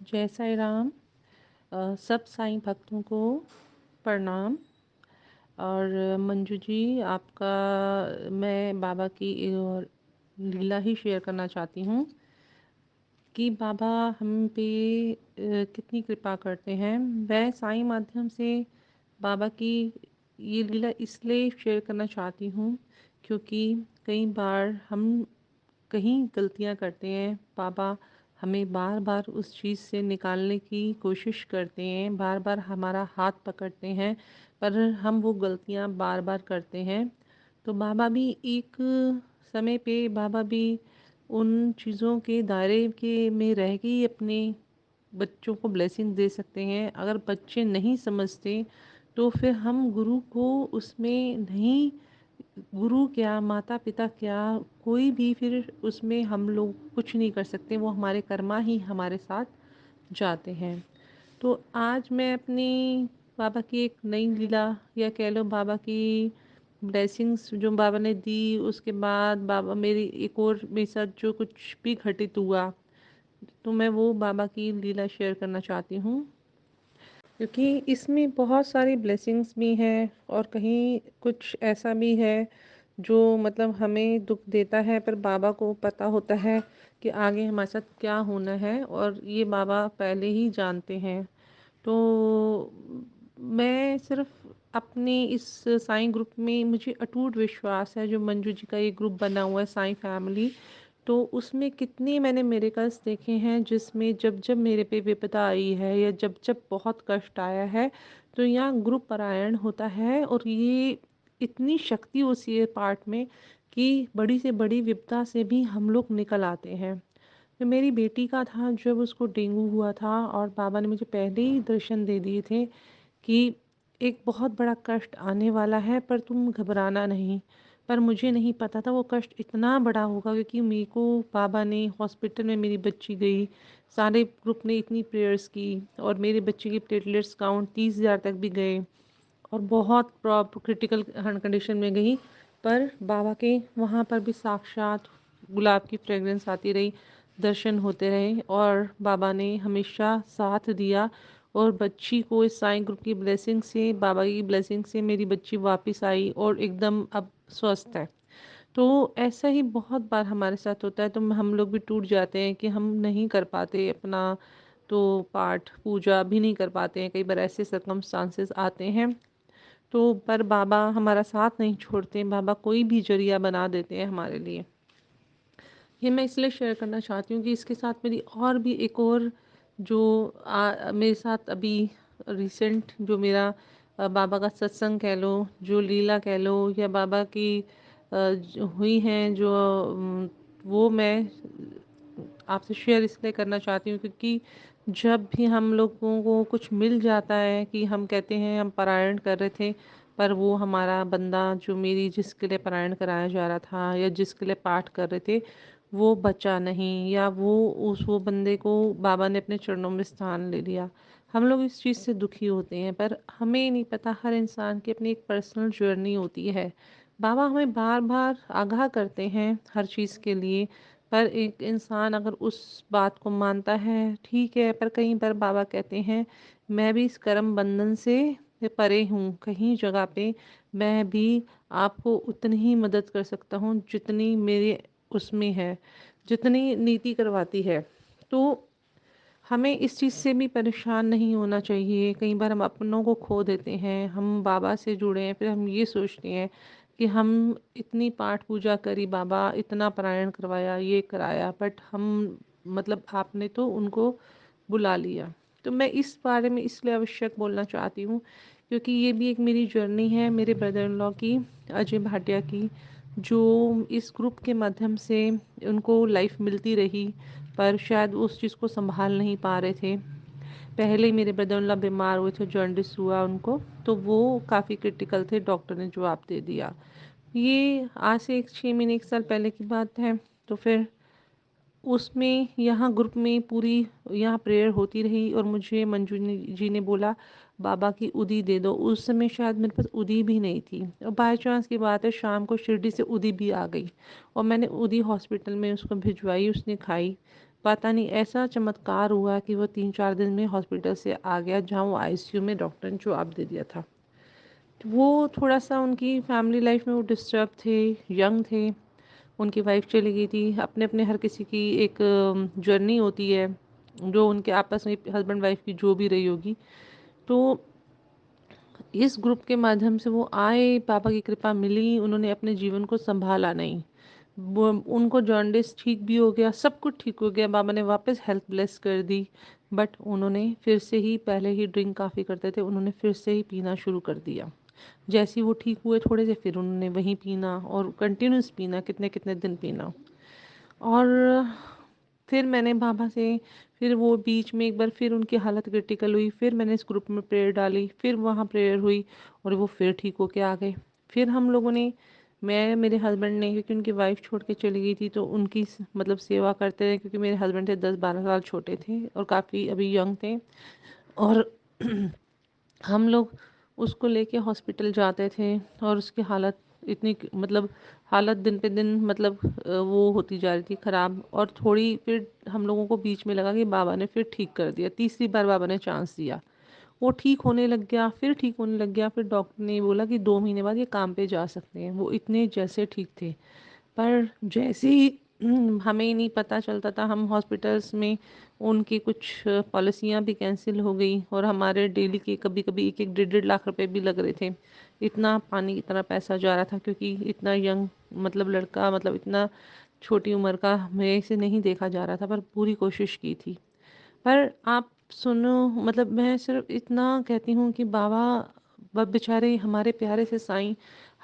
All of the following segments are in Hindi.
जय साईं राम। सब साईं भक्तों को प्रणाम। और मंजू जी, आपका मैं बाबा की लीला ही शेयर करना चाहती हूँ कि बाबा हम पे कितनी कृपा करते हैं। मैं साईं माध्यम से बाबा की ये लीला इसलिए शेयर करना चाहती हूँ क्योंकि कई बार हम कहीं गलतियाँ करते हैं। बाबा हमें बार बार उस चीज़ से निकालने की कोशिश करते हैं, बार बार हमारा हाथ पकड़ते हैं, पर हम वो गलतियाँ बार बार करते हैं। तो बाबा भी एक समय पे बाबा भी उन चीज़ों के दायरे के में रह के ही अपने बच्चों को ब्लेसिंग दे सकते हैं। अगर बच्चे नहीं समझते तो फिर हम गुरु को उसमें नहीं, गुरु क्या माता पिता क्या, कोई भी फिर उसमें हम लोग कुछ नहीं कर सकते। वो हमारे कर्मा ही हमारे साथ जाते हैं। तो आज मैं अपनी बाबा की एक नई लीला या कह लो बाबा की ब्लेसिंग्स जो बाबा ने दी, उसके बाद बाबा मेरी एक और मेरे साथ जो कुछ भी घटित हुआ, तो मैं वो बाबा की लीला शेयर करना चाहती हूँ क्योंकि इसमें बहुत सारी ब्लेसिंग्स भी हैं और कहीं कुछ ऐसा भी है जो मतलब हमें दुख देता है, पर बाबा को पता होता है कि आगे हमारे साथ क्या होना है और ये बाबा पहले ही जानते हैं। तो मैं सिर्फ अपने इस साईं ग्रुप में मुझे अटूट विश्वास है, जो मंजू जी का ये ग्रुप बना हुआ है साईं फैमिली, तो उसमें कितने मैंने मिरेकल्स देखे हैं जिसमें जब जब मेरे पे विपदा आई है या जब जब बहुत कष्ट आया है तो यहाँ ग्रुप पारायण होता है और ये इतनी शक्ति उसी है पार्ट में कि बड़ी से बड़ी विपदा से भी हम लोग निकल आते हैं। तो मेरी बेटी का था जब उसको डेंगू हुआ था और बाबा ने मुझे पहले ही दर्शन दे दिए थे कि एक बहुत बड़ा कष्ट आने वाला है पर तुम घबराना नहीं। पर मुझे नहीं पता था वो कष्ट इतना बड़ा होगा क्योंकि मेरे को बाबा ने हॉस्पिटल में मेरी बच्ची गई, सारे ग्रुप ने इतनी प्रेयर्स की और मेरे बच्चे की प्लेटलेट्स काउंट 30,000 तक भी गए और बहुत क्रिटिकल कंडीशन में गई। पर बाबा के वहाँ पर भी साक्षात गुलाब की फ्रेगरेंस आती रही, दर्शन होते रहे और बाबा ने हमेशा साथ दिया। और बच्ची को इस साईं ग्रुप की ब्लेसिंग से, बाबा की ब्लेसिंग से मेरी बच्ची वापस आई और एकदम अब स्वस्थ है। तो ऐसा ही बहुत बार हमारे साथ होता है, तो हम लोग भी टूट जाते हैं कि हम नहीं कर पाते अपना, तो पाठ पूजा भी नहीं कर पाते हैं। कई बार ऐसे सर्कमस्टांसेस आते हैं, तो पर बाबा हमारा साथ नहीं छोड़ते, बाबा कोई भी जरिया बना देते हैं हमारे लिए। ये मैं इसलिए शेयर करना चाहती हूँ कि इसके साथ मेरी और भी एक और जो मेरे साथ अभी रिसेंट जो मेरा बाबा का सत्संग कह लो, जो लीला कह लो, या बाबा की जो हुई हैं जो वो मैं आपसे शेयर इसलिए करना चाहती हूँ क्योंकि जब भी हम लोगों को कुछ मिल जाता है कि हम कहते हैं हम पारायण कर रहे थे, पर वो हमारा बंदा जो मेरी जिसके लिए पारायण कराया जा रहा था या जिसके लिए पाठ कर रहे थे वो बचा नहीं, या वो बंदे को बाबा ने अपने चरणों में स्थान ले लिया, हम लोग इस चीज़ से दुखी होते हैं। पर हमें नहीं पता हर इंसान की अपनी एक पर्सनल जर्नी होती है। बाबा हमें बार बार आगाह करते हैं हर चीज़ के लिए, पर एक इंसान अगर उस बात को मानता है ठीक है, पर कई बार बाबा कहते हैं मैं भी इस कर्म बंधन से परे हूँ, कहीं जगह पे मैं भी आपको उतनी ही मदद कर सकता हूँ जितनी मेरे उसमें है, जितनी नीति करवाती है। तो हमें इस चीज़ से भी परेशान नहीं होना चाहिए। कई बार हम अपनों को खो देते हैं, हम बाबा से जुड़े हैं, फिर हम ये सोचते हैं कि हम इतनी पाठ पूजा करी, बाबा इतना पारायण करवाया, ये कराया, बट हम मतलब आपने तो उनको बुला लिया। तो मैं इस बारे में इसलिए आवश्यक बोलना चाहती हूँ क्योंकि ये भी एक मेरी जर्नी है मेरे ब्रदर इन लॉ की, अजय भाटिया की, जो इस ग्रुप के माध्यम से उनको लाइफ मिलती रही, पर शायद उस चीज़ को संभाल नहीं पा रहे थे। पहले ही मेरे ब्रदर इन लॉ बीमार हुए थे, जॉन्डिस हुआ उनको, तो वो काफ़ी क्रिटिकल थे, डॉक्टर ने जवाब दे दिया। ये आज से एक 6 महीने 1 साल पहले की बात है। तो फिर उसमें यहाँ ग्रुप में पूरी यहाँ प्रेयर होती रही और मुझे जी ने बोला बाबा की उदी दे दो। उस समय शायद मेरे पास उदी भी नहीं थी और बाय चांस की बात है शाम को शिरडी से उदी भी आ गई और मैंने उदी हॉस्पिटल में उसको भिजवाई, उसने खाई। पता नहीं ऐसा चमत्कार हुआ कि वो 3-4 दिन में हॉस्पिटल से आ गया, जहाँ वो आईसीयू में डॉक्टर ने जवाब दे दिया था। तो वो थोड़ा-सा उनकी फैमिली लाइफ में वो डिस्टर्ब थे, यंग थे, उनकी वाइफ़ चली गई थी। अपने-अपने हर किसी की एक जर्नी होती है, जो उनके आपस में हस्बैंड वाइफ़ की जो भी रही होगी। तो इस ग्रुप के माध्यम से वो आए, पापा की कृपा मिली, उन्होंने अपने जीवन को सँभाला नहीं। वो उनको जॉन्डिस ठीक भी हो गया, सब कुछ ठीक हो गया, बाबा ने वापस हेल्थ ब्लेस कर दी। बट उन्होंने फिर से ही, पहले ही ड्रिंक काफ़ी करते थे, उन्होंने फिर से ही पीना शुरू कर दिया। जैसे ही वो ठीक हुए थोड़े से, फिर उन्होंने वहीं पीना और कंटिन्यूअस पीना, कितने-कितने दिन पीना। और फिर मैंने बाबा से, फिर वो बीच में एक बार फिर उनकी हालत क्रिटिकल हुई, फिर मैंने इस ग्रुप में प्रेयर डाली, फिर वहाँ प्रेयर हुई और वो फिर ठीक होके आ गए। फिर हम लोगों ने, मैं, मेरे हस्बैंड ने, क्योंकि उनकी वाइफ छोड़ के चली गई थी, तो उनकी मतलब सेवा करते रहे, क्योंकि मेरे हस्बैंड थे 10-12 साल छोटे थे और काफ़ी अभी यंग थे। और हम लोग उसको लेके हॉस्पिटल जाते थे और उसकी हालत इतनी मतलब हालत दिन पे दिन मतलब वो होती जा रही थी ख़राब। और थोड़ी फिर हम लोगों को बीच में लगा कि बाबा ने फिर ठीक कर दिया, तीसरी बार बाबा ने चांस दिया, वो ठीक होने लग गया, फिर ठीक होने लग गया। फिर डॉक्टर ने बोला कि 2 महीने बाद ये काम पे जा सकते हैं। वो इतने जैसे ठीक थे, पर जैसे ही हमें ही नहीं पता चलता था, हम हॉस्पिटल्स में उनकी कुछ पॉलिसियाँ भी कैंसिल हो गई और हमारे डेली के कभी-कभी 1-1 डेढ़-डेढ़ लाख रुपए भी लग रहे थे। इतना पानी की तरह पैसा जा रहा था, क्योंकि इतना यंग मतलब लड़का, मतलब इतना छोटी उम्र का मेरे से नहीं देखा जा रहा था, पर पूरी कोशिश की थी। पर आप सुनो, मतलब मैं सिर्फ इतना कहती हूँ कि बाबा बेचारे हमारे प्यारे से साईं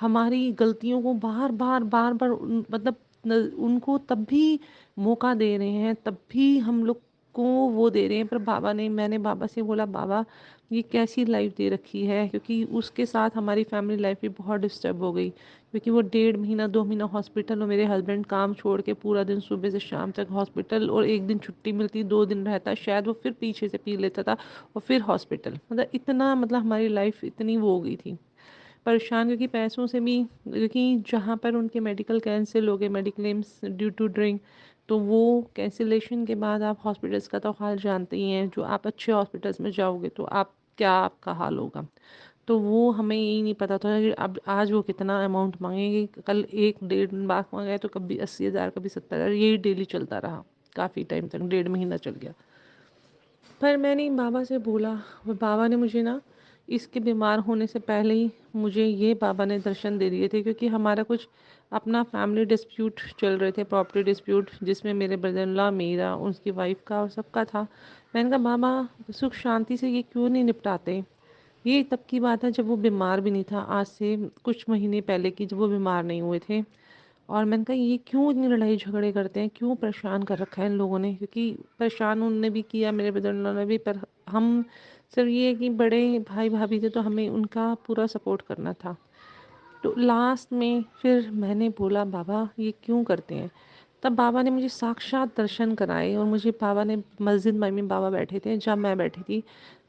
हमारी गलतियों को बार बार बार बार मतलब उनको तब भी मौका दे रहे हैं, तब भी हम लोग को वो दे रहे हैं। पर बाबा ने, मैंने बाबा से बोला, बाबा ये कैसी लाइफ दे रखी है, क्योंकि उसके साथ हमारी फैमिली लाइफ भी बहुत डिस्टर्ब हो गई। क्योंकि वो 1.5 महीना 2 महीना हॉस्पिटल, और मेरे हस्बैंड काम छोड़ के पूरा दिन सुबह से शाम तक हॉस्पिटल, और एक दिन छुट्टी मिलती, 2 दिन रहता शायद, वो फिर पीछे से पी लेता था और फिर हॉस्पिटल। मतलब इतना, मतलब हमारी लाइफ इतनी वो हो गई थी परेशान, क्योंकि पैसों से भी, क्योंकि जहाँ पर उनके मेडिकल कैंसिल हो गए, मेडिक्लेम्स ड्यू टू ड्रिंक, तो वो कैंसिलेशन के बाद आप हॉस्पिटल्स का तो हाल जानते ही हैं। जो आप अच्छे हॉस्पिटल्स में जाओगे तो आप क्या, आपका हाल होगा। तो वो हमें यही नहीं पता था कि अब आज वो कितना अमाउंट मांगेंगे, कल 1-1.5 लाख मांगा है, तो कभी 80,000, कभी 70,000, यही डेली चलता रहा काफ़ी टाइम तक, 1.5 महीना चल गया। पर मैंने बाबा से बोला, और बाबा ने मुझे ना, इसके बीमार होने से पहले ही मुझे ये बाबा ने दर्शन दे दिए थे, क्योंकि हमारा कुछ अपना फैमिली डिस्प्यूट चल रहे थे, प्रॉपर्टी डिस्प्यूट, जिसमें मेरे ब्रदर इन लॉ, मेरा, उसकी वाइफ का और सबका था। मैंने कहा बाबा सुख शांति से ये क्यों नहीं निपटाते। ये तब की बात है जब वो बीमार भी नहीं था, आज से कुछ महीने पहले की, जब वो बीमार नहीं हुए थे। और मैंने कहा ये क्यों इतनी लड़ाई झगड़े करते हैं, क्यों परेशान कर रखा है इन लोगों ने, क्योंकि परेशान उनने भी किया, मेरे ब्रदर-इन-लॉ ने भी। पर हम सिर्फ ये है कि बड़े भाई भाभी थे, तो हमें उनका पूरा सपोर्ट करना था। तो लास्ट में फिर मैंने बोला बाबा ये क्यों करते हैं। तब बाबा ने मुझे साक्षात दर्शन कराए, और मुझे बाबा ने, मस्जिद में बाबा बैठे थे जब मैं बैठी थी,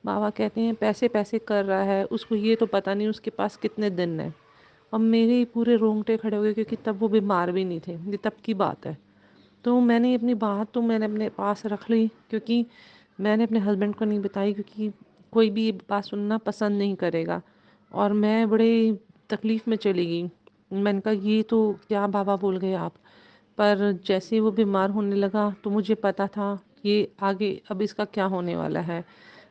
बाबा कहते हैं पैसे पैसे कर रहा है, उसको ये तो पता नहीं उसके पास कितने दिन है। और मेरे पूरे रोंगटे खड़े हो गए, क्योंकि तब वो बीमार भी नहीं थे, ये तब की बात है। तो मैंने अपनी बात तो मैंने अपने पास रख ली, क्योंकि मैंने अपने हस्बैंड को नहीं बताई, क्योंकि कोई भी ये बात सुनना पसंद नहीं करेगा। और मैं बड़े तकलीफ़ में चली गई। मैंने कहा ये तो क्या बाबा बोल गए आप। पर जैसे ही वो बीमार होने लगा, तो मुझे पता था ये आगे अब इसका क्या होने वाला है।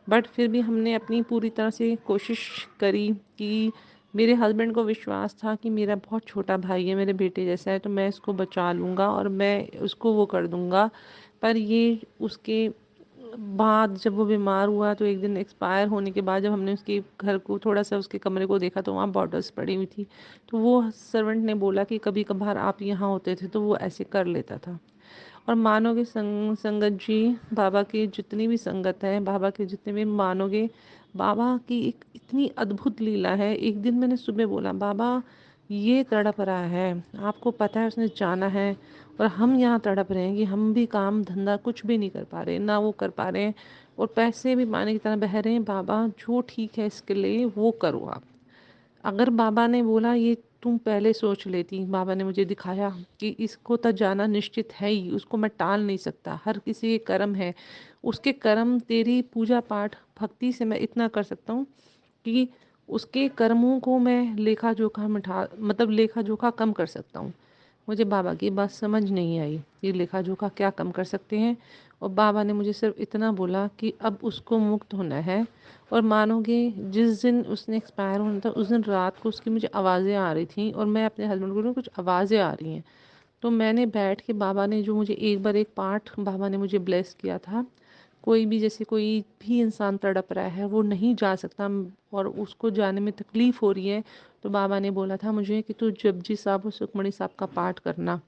बट फिर भी हमने अपनी पूरी तरह से कोशिश करी कि, मेरे हस्बैंड को विश्वास था कि मेरा बहुत छोटा भाई है, मेरे बेटे जैसा है, तो मैं इसको बचा लूँगा और मैं उसको वो कर दूँगा। पर ये उसके बाद जब वो बीमार हुआ, तो एक दिन एक्सपायर होने के बाद जब हमने उसके घर को, थोड़ा-सा उसके कमरे को देखा, तो वहाँ बॉटल्स पड़ी हुई थी। तो वो सर्वेंट ने बोला कि कभी-कभार आप यहाँ होते थे, तो वो ऐसे कर लेता था। और मानोगे संगत जी, बाबा की जितनी भी संगत है, बाबा के जितने भी मानोगे, बाबा की एक इतनी अद्भुत लीला है। एक दिन मैंने सुबह बोला बाबा ये तड़प रहा है, आपको पता है उसने जाना है, और हम यहाँ तड़प रहे हैं कि हम भी काम धंधा कुछ भी नहीं कर पा रहे, ना वो कर पा रहे हैं, और पैसे भी पानी की तरह बह रहे हैं। बाबा जो ठीक है इसके लिए वो करो आप। अगर बाबा ने बोला ये तुम पहले सोच लेती। बाबा ने मुझे दिखाया कि इसको तो जाना निश्चित है ही, उसको मैं टाल नहीं सकता। हर किसी के कर्म है, उसके कर्म तेरी पूजा पाठ भक्ति से मैं इतना कर सकता हूँ कि उसके कर्मों को मैं लेखा जोखा मिठा मतलब लेखा जोखा कम कर सकता हूँ। मुझे बाबा की बात समझ नहीं आई, ये लेखा जोखा क्या कम कर सकते हैं। और बाबा ने मुझे सिर्फ इतना बोला कि अब उसको मुक्त होना है। और मानोगे, जिस दिन उसने एक्सपायर होना था उस दिन रात को उसकी मुझे आवाज़ें आ रही थी, और मैं अपने हस्बैंड को बोली कुछ आवाज़ें आ रही हैं। तो मैंने बैठ के, बाबा ने जो मुझे एक बार एक पाठ बाबा ने मुझे ब्लेस किया था, कोई भी जैसे कोई भी इंसान तड़प रहा है, वो नहीं जा सकता और उसको जाने में तकलीफ़ हो रही है, तो बाबा ने बोला था मुझे कि तू जपजी साहब और सुखमणि साहब का पाठ करना।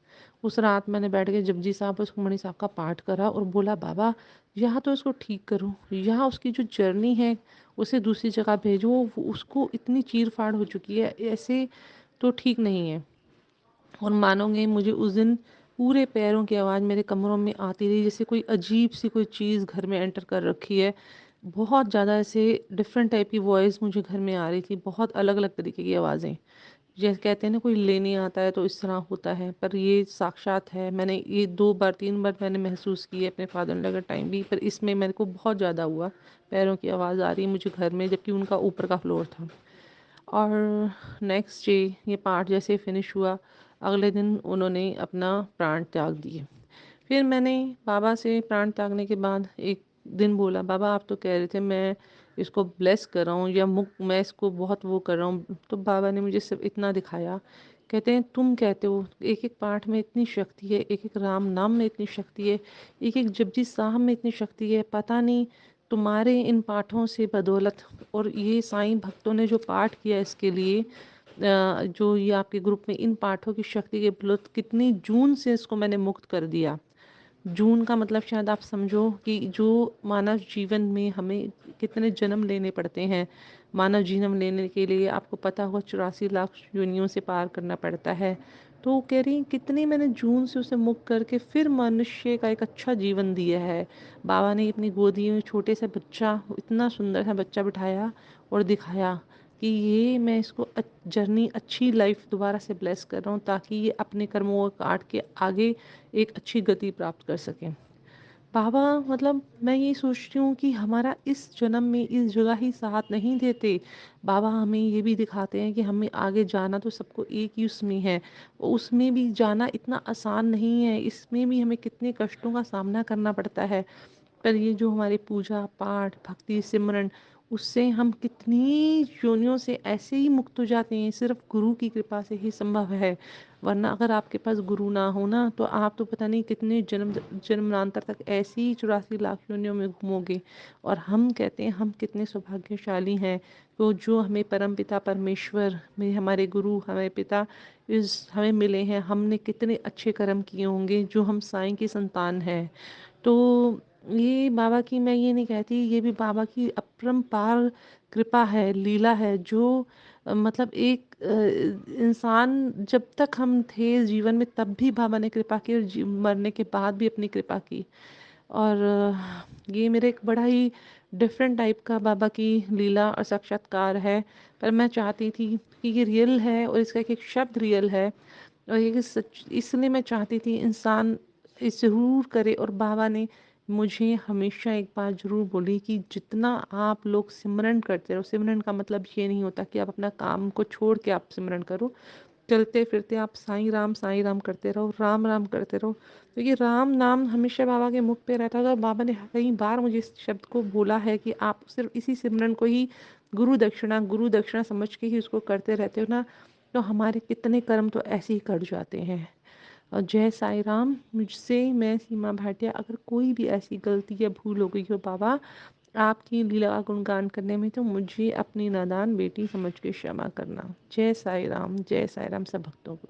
उस रात मैंने बैठ के जपजी साहब और सुखमणि साहब का पाठ करा और बोला बाबा, यहाँ तो इसको ठीक करो, यहाँ उसकी जो जर्नी है उसे दूसरी जगह भेजो, उसको इतनी चीर फाड़ हो चुकी है, ऐसे तो ठीक नहीं है। और मानोगे, मुझे उस दिन पूरे पैरों की आवाज़ मेरे कमरों में आती रही, जैसे कोई अजीब सी कोई चीज़ घर में एंटर कर रखी है। बहुत ज़्यादा ऐसे डिफरेंट टाइप की वॉइस मुझे घर में आ रही थी, बहुत अलग अलग तरीके की आवाज़ें। जैसे कहते हैं ना, कोई लेने आता है तो इस तरह होता है, पर ये साक्षात है। मैंने ये 2 बार 3 बार मैंने महसूस की है अपने फादर इन लॉ के टाइम भी, पर इसमें मेरे को बहुत ज़्यादा हुआ। पैरों की आवाज़ आ रही है मुझे घर में, जबकि उनका ऊपर का फ्लोर था। और नेक्स्ट डे ये पार्ट जैसे फिनिश हुआ, अगले दिन उन्होंने अपना प्राण त्याग दिए। फिर मैंने बाबा से प्राण त्यागने के बाद एक दिन बोला, बाबा आप तो कह रहे थे मैं इसको ब्लेस कर रहा हूँ या मुक्त, मैं इसको बहुत वो कर रहा हूँ। तो बाबा ने मुझे सिर्फ इतना दिखाया, कहते हैं तुम कहते हो एक एक पाठ में इतनी शक्ति है, एक एक राम नाम में इतनी शक्ति है, एक एक जपजी साहब में इतनी शक्ति है, पता नहीं तुम्हारे इन पाठों से बदौलत, और ये साईं भक्तों ने जो पाठ किया इसके लिए, जो ये आपके ग्रुप में इन पाठों की शक्ति के बदौलत कितनी जून से इसको मैंने मुक्त कर दिया। जून का मतलब शायद आप समझो कि जो मानव जीवन में हमें कितने जन्म लेने पड़ते हैं। मानव जन्म लेने के लिए आपको पता होगा 84 लाख योनियों से पार करना पड़ता है। तो वो कह रही कितनी मैंने जून से उसे मुक्त करके फिर मनुष्य का एक अच्छा जीवन दिया है। बाबा ने अपनी गोदी में छोटे से बच्चा, इतना सुंदर सा बच्चा बिठाया और दिखाया कि ये मैं इसको जर्नी अच्छी लाइफ दोबारा से ब्लेस कर रहा हूँ, ताकि ये अपने कर्मों को काट के आगे एक अच्छी गति प्राप्त कर सकें। बाबा, मतलब मैं ये सोचती हूँ कि हमारा इस जन्म में इस जगह ही साथ नहीं देते। बाबा हमें ये भी दिखाते हैं कि हमें आगे जाना तो सबको एक ही उसमें है, उसमें भी जाना इतना आसान नहीं है, इसमें भी हमें कितने कष्टों का सामना करना पड़ता है। पर ये जो हमारे पूजा पाठ भक्ति सिमरन, उससे हम कितनी योनियों से ऐसे ही मुक्त हो जाते हैं, सिर्फ गुरु की कृपा से ही संभव है। वरना अगर आपके पास गुरु ना हो ना, तो आप तो पता नहीं कितने जन्मांतर तक ऐसी ही 84 लाख योनियों में घूमोगे। और हम कहते हैं हम कितने सौभाग्यशाली हैं, तो जो हमें परम पिता परमेश्वर में हमारे गुरु हमारे पिता इस हमें मिले हैं, हमने कितने अच्छे कर्म किए होंगे जो हम साईं की संतान हैं। तो ये बाबा की, मैं ये नहीं कहती, ये भी बाबा की अपरंपार कृपा है, लीला है, जो मतलब एक इंसान जब तक हम थे जीवन में तब भी बाबा ने कृपा की, और मरने के बाद भी अपनी कृपा की। और ये मेरे एक बड़ा ही डिफरेंट टाइप का बाबा की लीला और साक्षात्कार है। पर मैं चाहती थी कि ये रियल है, और इसका एक एक शब्द रियल है, और ये सच, इसलिए मैं चाहती थी इंसान इसे ज़रूर करे। और बाबा ने मुझे हमेशा एक बात ज़रूर बोली कि जितना आप लोग सिमरन करते रहो, सिमरन का मतलब ये नहीं होता कि आप अपना काम को छोड़ के आप सिमरन करो, चलते फिरते आप साईं राम करते रहो, राम राम करते रहो। तो ये राम नाम हमेशा बाबा के मुख पे रहता था। बाबा ने कई बार मुझे इस शब्द को बोला है कि आप सिर्फ इसी सिमरन को ही गुरु दक्षिणा समझ के ही उसको करते रहते हो ना, तो हमारे कितने कर्म तो ऐसे ही कट जाते हैं। और जय साईं राम। मुझसे, मैं सीमा भाटिया, अगर कोई भी ऐसी गलती या भूल हो गई हो बाबा आपकी लीला का गुणगान करने में, तो मुझे अपनी नादान बेटी समझ के क्षमा करना। जय साईं राम, जय साईं राम सब भक्तों को।